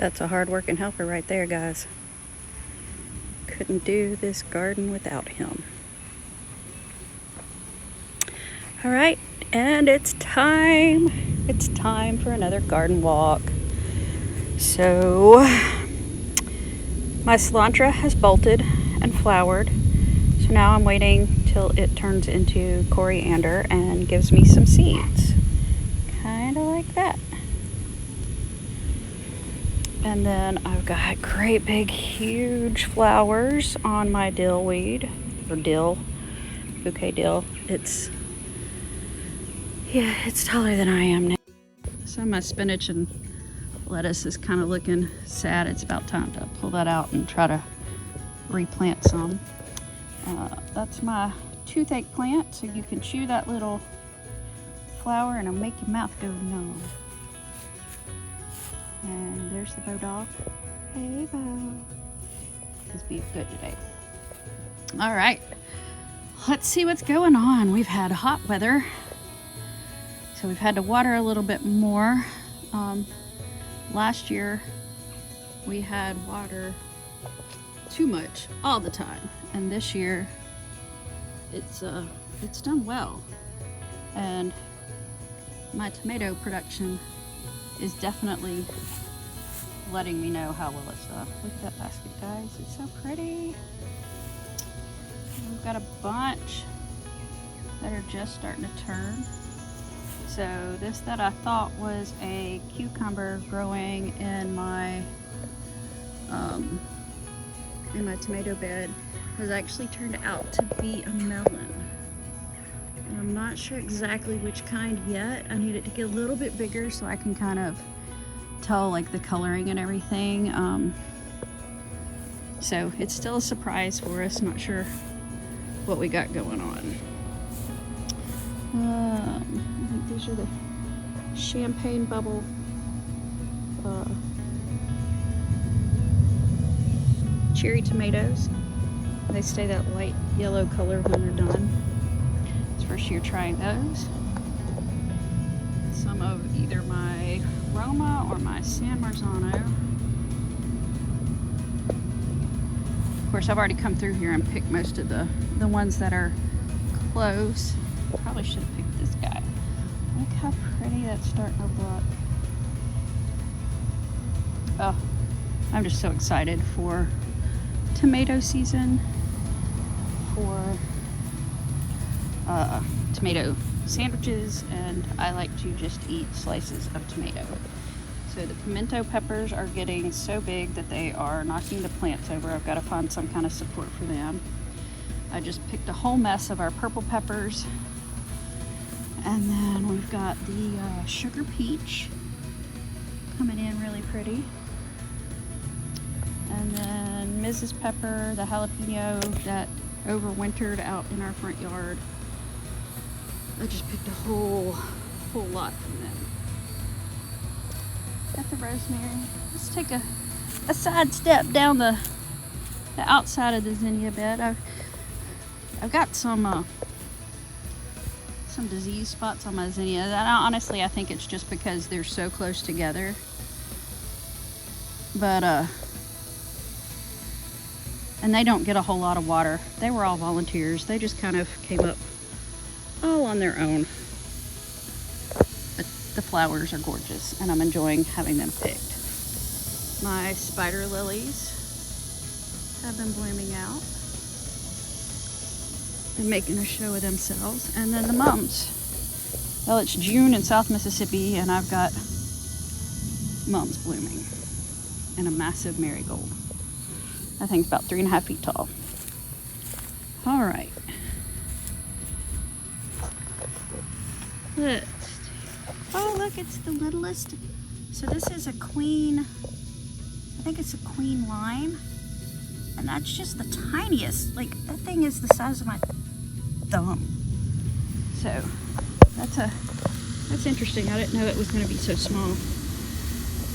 That's a hard-working helper right there, guys. Couldn't do this garden without him. All right, and it's time. It's time for another garden walk. So my cilantro has bolted and flowered. So now I'm waiting till it turns into coriander and gives me some seeds. Kind of like that. And then I've got great big huge flowers on my dill weed, or dill, bouquet dill. It's taller than I am now. So my spinach and lettuce is kind of looking sad. It's about time to pull that out and try to replant some. That's my toothache plant, so you can chew that little flower and it'll make your mouth go numb. And there's the Bo dog. Hey, Bo. He's being good today. All right, let's see what's going on. We've had hot weather, so we've had to water a little bit more. Last year, we had water too much all the time, and this year, it's done well. And my tomato production is definitely letting me know how well it's done. Look at that basket, guys. It's so pretty. We've got a bunch that are just starting to turn. So this that I thought was a cucumber growing in my tomato bed has actually turned out to be a melon. And I'm not sure exactly which kind yet. I need it to get a little bit bigger so I can kind of tell like the coloring and everything. So it's still a surprise for us. Not sure what we got going on. I think these are the champagne bubble cherry tomatoes. They stay that light yellow color when they're done. First year trying those. Some of either my Roma or my San Marzano. Of course, I've already come through here and picked most of the ones that are close. Probably should have picked this guy. Look how pretty that's starting to look. Oh, I'm just so excited for tomato season, for tomato sandwiches, and I like to just eat slices of tomato. So the pimento peppers are getting so big that they are knocking the plants over. I've got to find some kind of support for them. I just picked a whole mess of our purple peppers, and then we've got the sugar peach coming in really pretty, and then Mrs. Pepper, the jalapeno that overwintered out in our front yard. I just picked a whole lot from them. Got the rosemary. Let's take a side step down the outside of the zinnia bed. I've got some disease spots on my zinnia. And honestly, I think it's just because they're so close together. But and they don't get a whole lot of water. They were all volunteers. They just kind of came up all on their own. But the flowers are gorgeous and I'm enjoying having them picked. My spider lilies have been blooming out and making a show of themselves. And then the mums. Well, it's June in South Mississippi and I've got mums blooming and a massive marigold. I think it's about 3.5 feet tall. All right. Oh, look, it's the littlest. So this is a queen, I think it's a queen lime. And that's just the tiniest. Like, that thing is the size of my thumb. So that's interesting. I didn't know it was going to be so small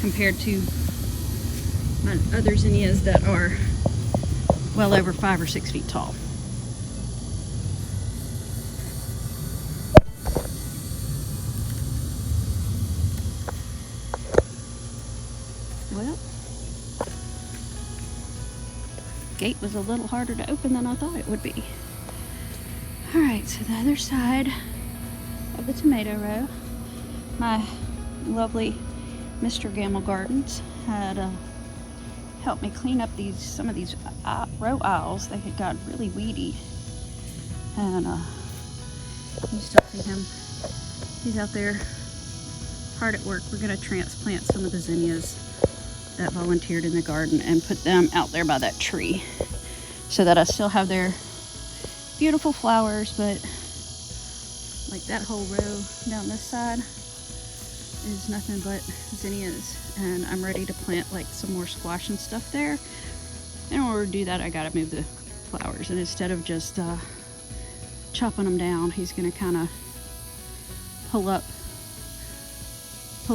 compared to my other zinnias that are well over 5 or 6 feet tall. Well, gate was a little harder to open than I thought it would be. All right, so the other side of the tomato row, my lovely Mr. Gamble Gardens had helped me clean up some of these row aisles. They had got really weedy, and you still see him. He's out there hard at work. We're gonna transplant some of the zinnias that volunteered in the garden and put them out there by that tree, so that I still have their beautiful flowers, but like that whole row down this side is nothing but zinnias, and I'm ready to plant like some more squash and stuff there. In order to do that, I gotta move the flowers, and instead of just chopping them down, he's gonna kind of pull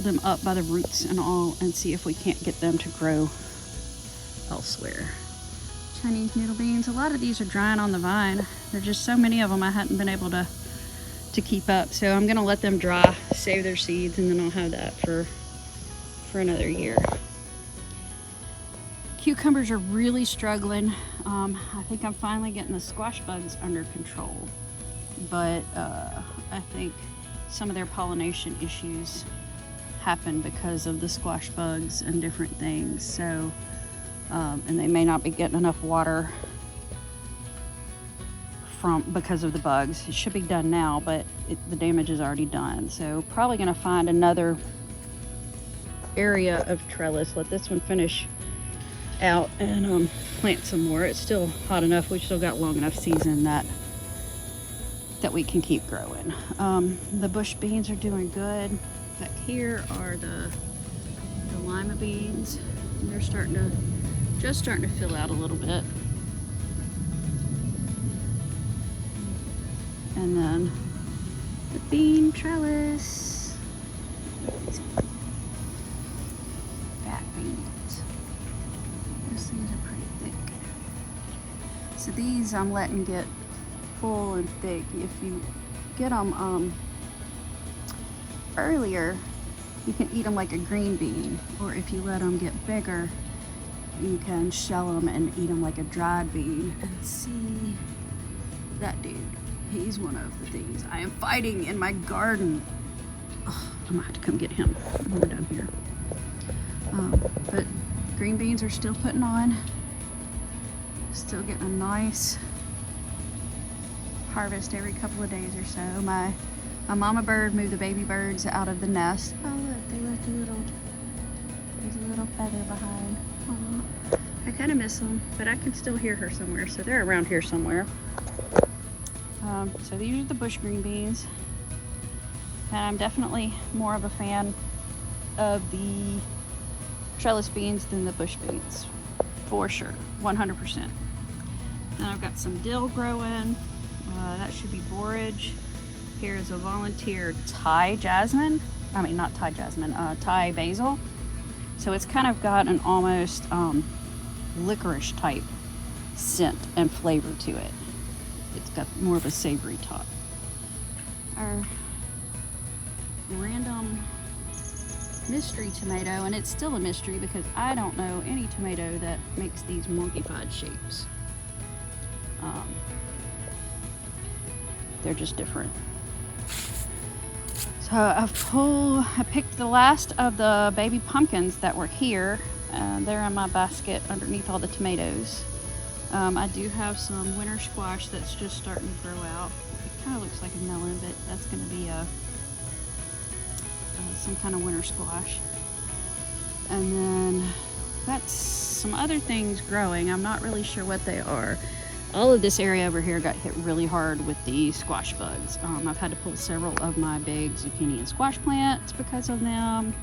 them up by the roots and all, and see if we can't get them to grow elsewhere. Chinese noodle beans, a lot of these are drying on the vine. There's just so many of them I hadn't been able to keep up, so I'm gonna let them dry, save their seeds, and then I'll have that for another year. Cucumbers are really struggling. I think I'm finally getting the squash bugs under control, but I think some of their pollination issues happen because of the squash bugs and different things, so and they may not be getting enough water because of the bugs. It should be done now, but the damage is already done, so probably gonna find another area of trellis, let this one finish out, and plant some more. It's still hot enough, we've still got long enough season that we can keep growing. The bush beans are doing good. Back here are the lima beans, and they're just starting to fill out a little bit. And then the bean trellis, fat beans. Those things are pretty thick. So these I'm letting get full and thick. If you get them earlier, you can eat them like a green bean, or if you let them get bigger, you can shell them and eat them like a dried bean. And see that dude, he's one of the things I am fighting in my garden. Oh, I'm gonna have to come get him when we're done here. But green beans are still putting on, still getting a nice harvest every couple of days or so. My mama bird moved the baby birds out of the nest. Oh look, they left there's a little feather behind. Aww. I kind of miss them, but I can still hear her somewhere, so they're around here somewhere. So these are the bush green beans, and I'm definitely more of a fan of the trellis beans than the bush beans, for sure, 100%. Then I've got some dill growing. That should be borage. Here's a volunteer Thai jasmine. I mean, not Thai jasmine, Thai basil. So it's kind of got an almost licorice type scent and flavor to it. It's got more of a savory top. Our random mystery tomato, and it's still a mystery because I don't know any tomato that makes these monkey-pied shapes. They're just different. So I picked the last of the baby pumpkins that were here. They're in my basket underneath all the tomatoes. I do have some winter squash that's just starting to grow out. It kind of looks like a melon, but that's going to be some kind of winter squash. And then that's some other things growing. I'm not really sure what they are. All of this area over here got hit really hard with the squash bugs. I've had to pull several of my big zucchini and squash plants because of them.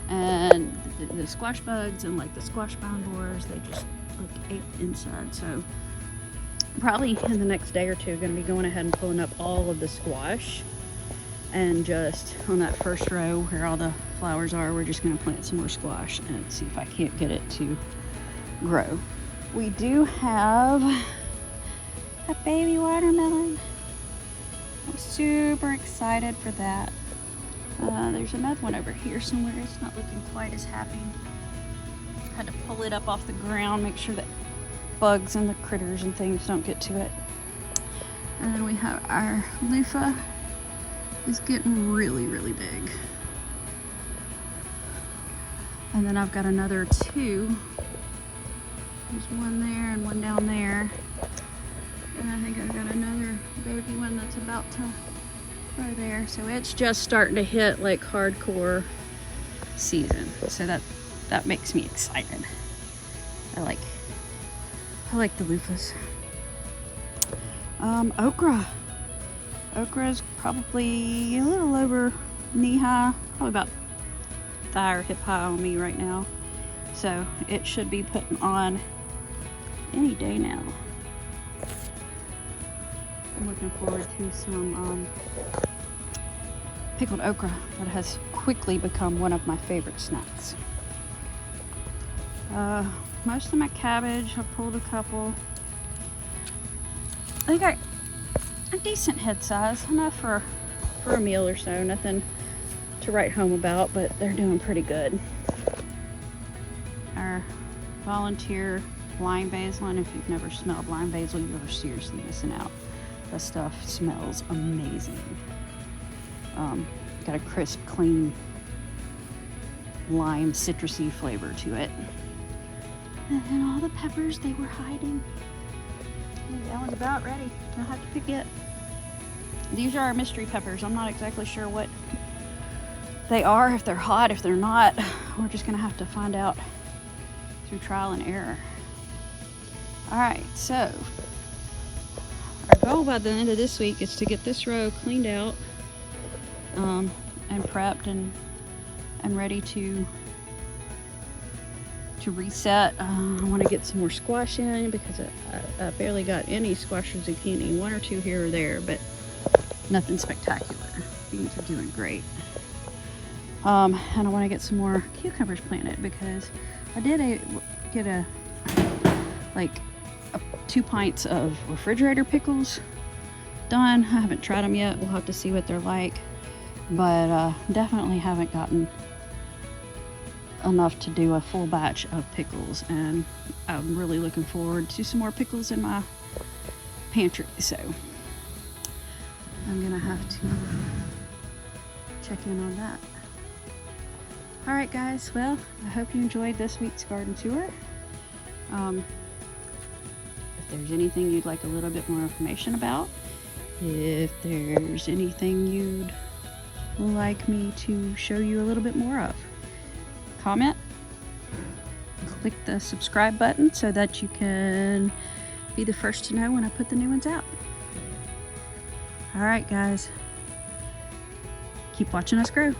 And the squash bugs and like the squash vine borers, they just ate inside. So probably in the next day or two, going to be going ahead and pulling up all of the squash, and just on that first row where all the flowers are, we're just going to plant some more squash and see if I can't get it to grow. We do have a baby watermelon. I'm super excited for that. There's another one over here somewhere. It's not looking quite as happy. Had to pull it up off the ground, make sure that bugs and the critters and things don't get to it. And then we have our loofah is getting really, really big. And then I've got another 2. There's one there and one down there. And I think I've got another baby one that's about to go there. So it's just starting to hit like hardcore season. So that makes me excited. I like the loofahs. Okra. Okra is probably a little over knee high, probably about thigh or hip high on me right now. So it should be putting on any day now. I'm looking forward to some pickled okra that has quickly become one of my favorite snacks. Most of my cabbage, I pulled a couple. I got a decent head size, enough for a meal or so. Nothing to write home about, but they're doing pretty good. Our volunteer lime basil, and if you've never smelled lime basil, you're seriously missing out. That stuff smells amazing. Got a crisp, clean lime citrusy flavor to it. And then all the peppers they were hiding. That one's about ready. I'll have to pick it. These are our mystery peppers. I'm not exactly sure what they are, if they're hot, if they're not. We're just gonna have to find out through trial and error. All right, so our goal by the end of this week is to get this row cleaned out and prepped and ready to reset. I want to get some more squash in because I barely got any squash or zucchini. 1 or 2 here or there, but nothing spectacular. Beans are doing great. And I want to get some more cucumbers planted because I did get 2 pints of refrigerator pickles done. I haven't tried them yet. We'll have to see what they're like, but definitely haven't gotten enough to do a full batch of pickles, and I'm really looking forward to some more pickles in my pantry, so I'm gonna have to check in on that. All right guys, well, I hope you enjoyed this week's garden tour. If there's anything you'd like a little bit more information about, if there's anything you'd like me to show you a little bit more of, comment, click the subscribe button so that you can be the first to know when I put the new ones out. All right guys, keep watching us grow.